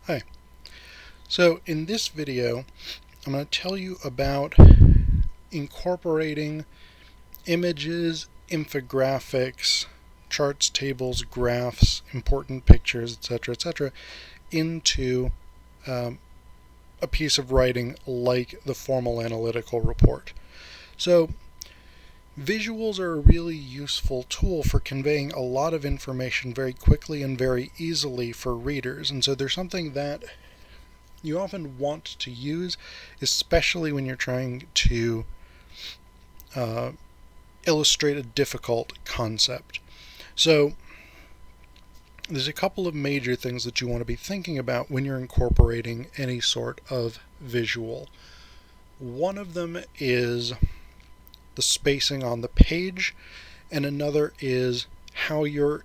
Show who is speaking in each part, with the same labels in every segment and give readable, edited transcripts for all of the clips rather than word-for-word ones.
Speaker 1: Hi. So in this video, I'm going to tell you about incorporating images, infographics, charts, tables, graphs, important pictures, etc., into a piece of writing like the formal analytical report. So visuals are a really useful tool for conveying a lot of information very quickly and very easily for readers, and so they're something that you often want to use, especially when you're trying to illustrate a difficult concept. So there's a couple of major things that you want to be thinking about when you're incorporating any sort of visual. One of them is the spacing on the page, and another is how you're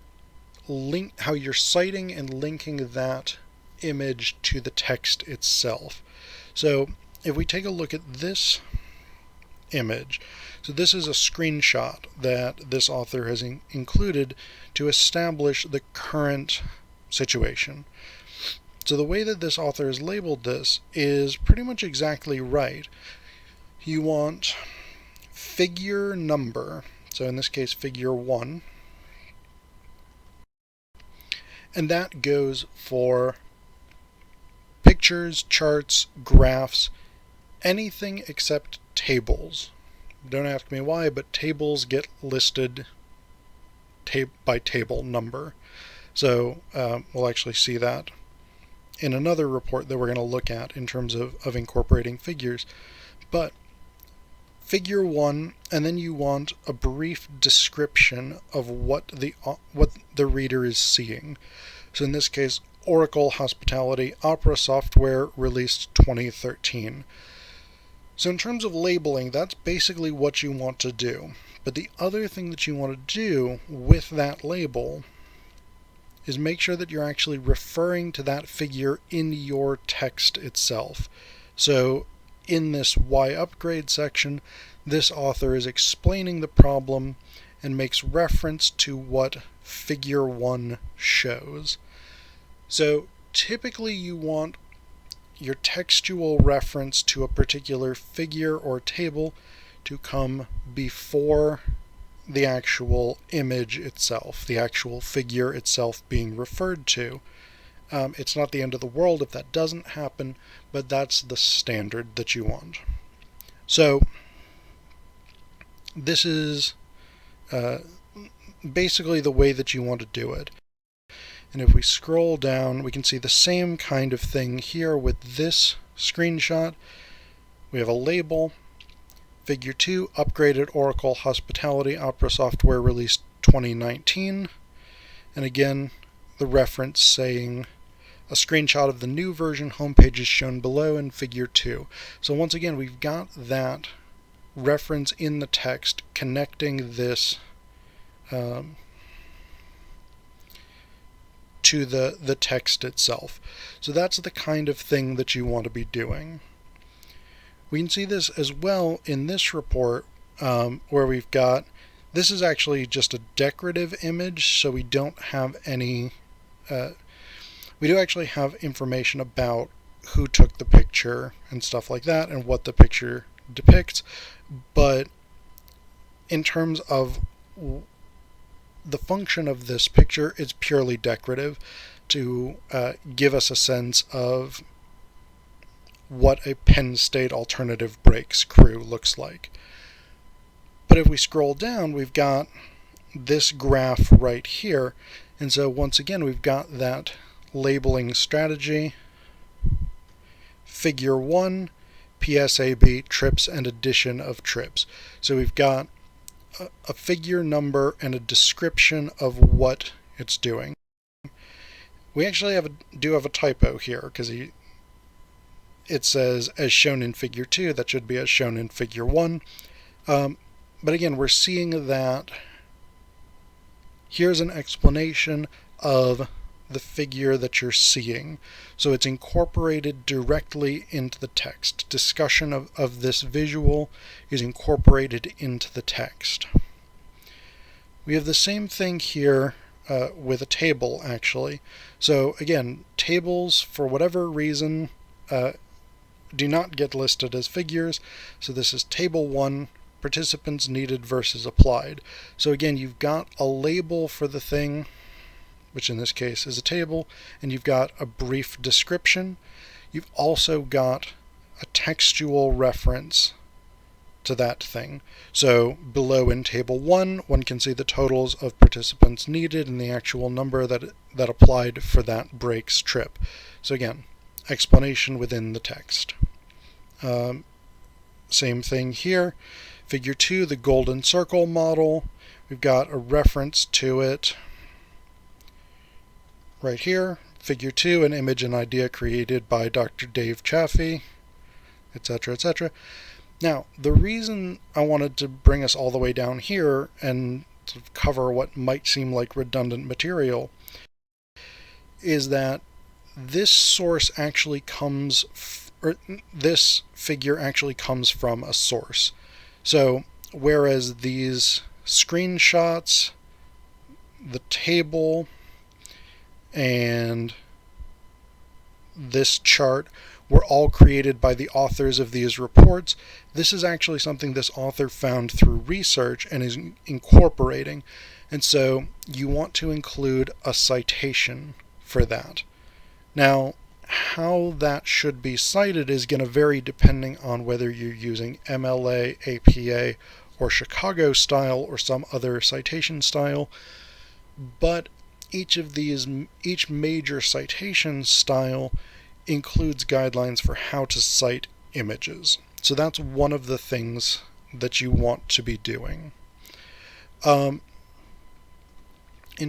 Speaker 1: citing and linking that image to the text itself. So if we take a look at this image, so this is a screenshot that this author has included to establish the current situation. So the way that this author has labeled this is pretty much exactly right. You want figure number, so in this case figure 1, and that goes for pictures, charts, graphs, anything except tables. Don't ask me why, but tables get listed by table number. So we'll actually see that in another report that we're going to look at in terms of incorporating figures. But figure 1, and then you want a brief description of what the reader is seeing. So in this case, Oracle Hospitality Opera Software released 2013. So in terms of labeling, that's basically what you want to do. But the other thing that you want to do with that label is make sure that you're actually referring to that figure in your text itself. So in this Why Upgrade section, this author is explaining the problem and makes reference to what figure 1 shows. So typically you want your textual reference to a particular figure or table to come before the actual image itself, the actual figure itself being referred to. It's not the end of the world if that doesn't happen, but that's the standard that you want. So this is basically the way that you want to do it. And if we scroll down, we can see the same kind of thing here with this screenshot. We have a label, figure 2, upgraded Oracle Hospitality Opera Software released 2019. And again, the reference saying a screenshot of the new version homepage is shown below in figure 2. So once again, we've got that reference in the text connecting this to the text itself. So that's the kind of thing that you want to be doing. We can see this as well in this report where we've got, this is actually just a decorative image, so we don't have any, we do actually have information about who took the picture and stuff like that and what the picture depicts, but in terms of the function of this picture, is purely decorative to give us a sense of what a Penn State alternative brakes crew looks like. But if we scroll down, we've got this graph right here, and so once again we've got that labeling strategy, figure 1, PSAB, trips and addition of trips. So we've got a figure number and a description of what it's doing. We actually do have a typo here because it says as shown in figure 2, that should be as shown in figure 1. But again, we're seeing that here's an explanation of the figure that you're seeing. So it's incorporated directly into the text. Discussion of this visual is incorporated into the text. We have the same thing here with a table, actually. So again, tables, for whatever reason, do not get listed as figures. So this is table 1, participants needed versus applied. So again, you've got a label for the thing, which in this case is a table, and you've got a brief description. You've also got a textual reference to that thing. So below in table 1, one can see the totals of participants needed and the actual number that applied for that break's trip. So again, explanation within the text. Same thing here. Figure 2, the golden circle model. We've got a reference to it right here. Figure 2, an image and idea created by Dr. Dave Chaffee, etc., etc. Now, the reason I wanted to bring us all the way down here and sort of cover what might seem like redundant material is that this source actually comes, this figure actually comes from a source. So, whereas these screenshots, the table, and this chart were all created by the authors of these reports, this is actually something this author found through research and is incorporating. And so you want to include a citation for that. Now, how that should be cited is going to vary depending on whether you're using MLA, APA, or Chicago style or some other citation style. But each major citation style includes guidelines for how to cite images. So that's one of the things that you want to be doing. In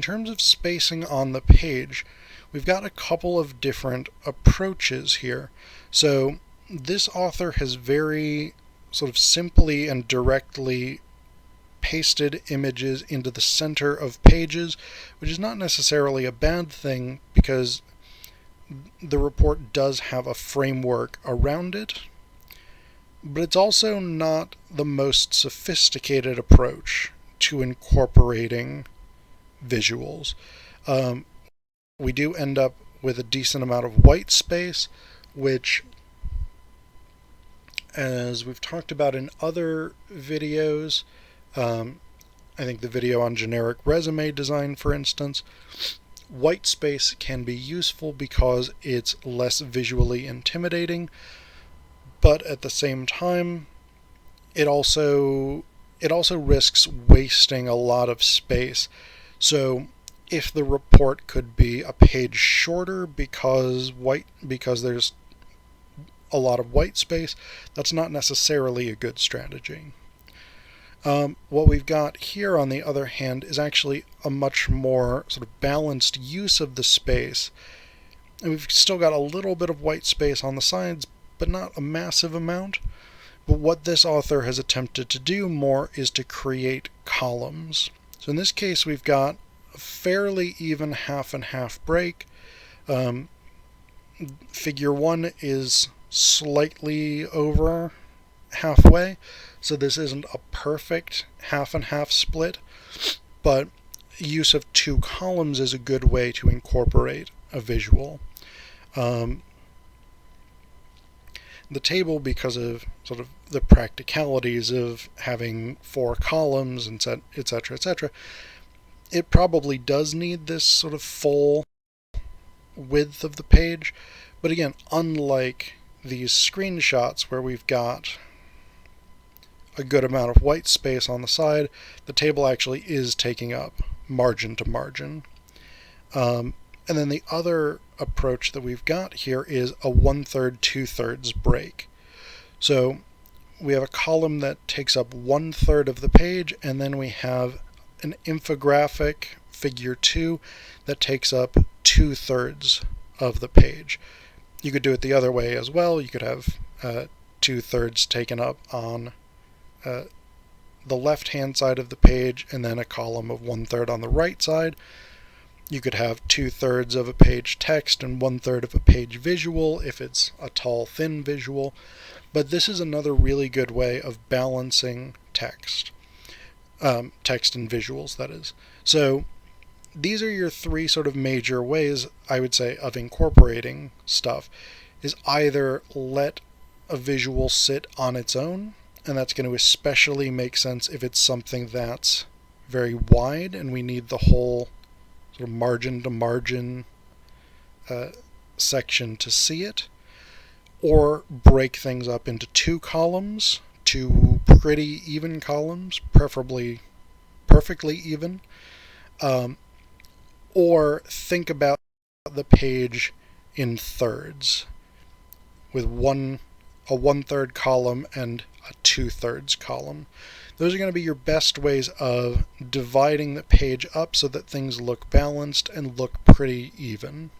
Speaker 1: terms of spacing on the page, we've got a couple of different approaches here. So this author has very sort of simply and directly pasted images into the center of pages, which is not necessarily a bad thing because the report does have a framework around it, but it's also not the most sophisticated approach to incorporating visuals. We do end up with a decent amount of white space, which, as we've talked about in other videos, I think the video on generic resume design, for instance, white space can be useful because it's less visually intimidating, but at the same time, it also risks wasting a lot of space. So if the report could be a page shorter because there's a lot of white space, that's not necessarily a good strategy. What we've got here, on the other hand, is actually a much more sort of balanced use of the space. And we've still got a little bit of white space on the sides, but not a massive amount. But what this author has attempted to do more is to create columns. So in this case, we've got a fairly even half and half break. Figure 1 is slightly over halfway, so this isn't a perfect half and half split, but use of 2 columns is a good way to incorporate a visual. The table, because of sort of the practicalities of having 4 columns, and etc., etc., it probably does need this sort of full width of the page. But again, unlike these screenshots where we've got a good amount of white space on the side, the table actually is taking up margin to margin. And then the other approach that we've got here is a 1/3, 2/3 break. So we have a column that takes up 1/3 of the page, and then we have an infographic, figure 2, that takes up 2/3 of the page. You could do it the other way as well. You could have 2/3 taken up on the left-hand side of the page, and then a column of 1/3 on the right side. You could have 2/3 of a page text and 1/3 of a page visual if it's a tall, thin visual. But this is another really good way of balancing text. Text and visuals, that is. So these are your three sort of major ways, I would say, of incorporating stuff, is either let a visual sit on its own, and that's going to especially make sense if it's something that's very wide and we need the whole sort of margin to margin section to see it, or break things up into two columns, two pretty even columns, preferably perfectly even, or think about the page in thirds, with a 1/3 column and a 2/3 column. Those are going to be your best ways of dividing the page up so that things look balanced and look pretty even.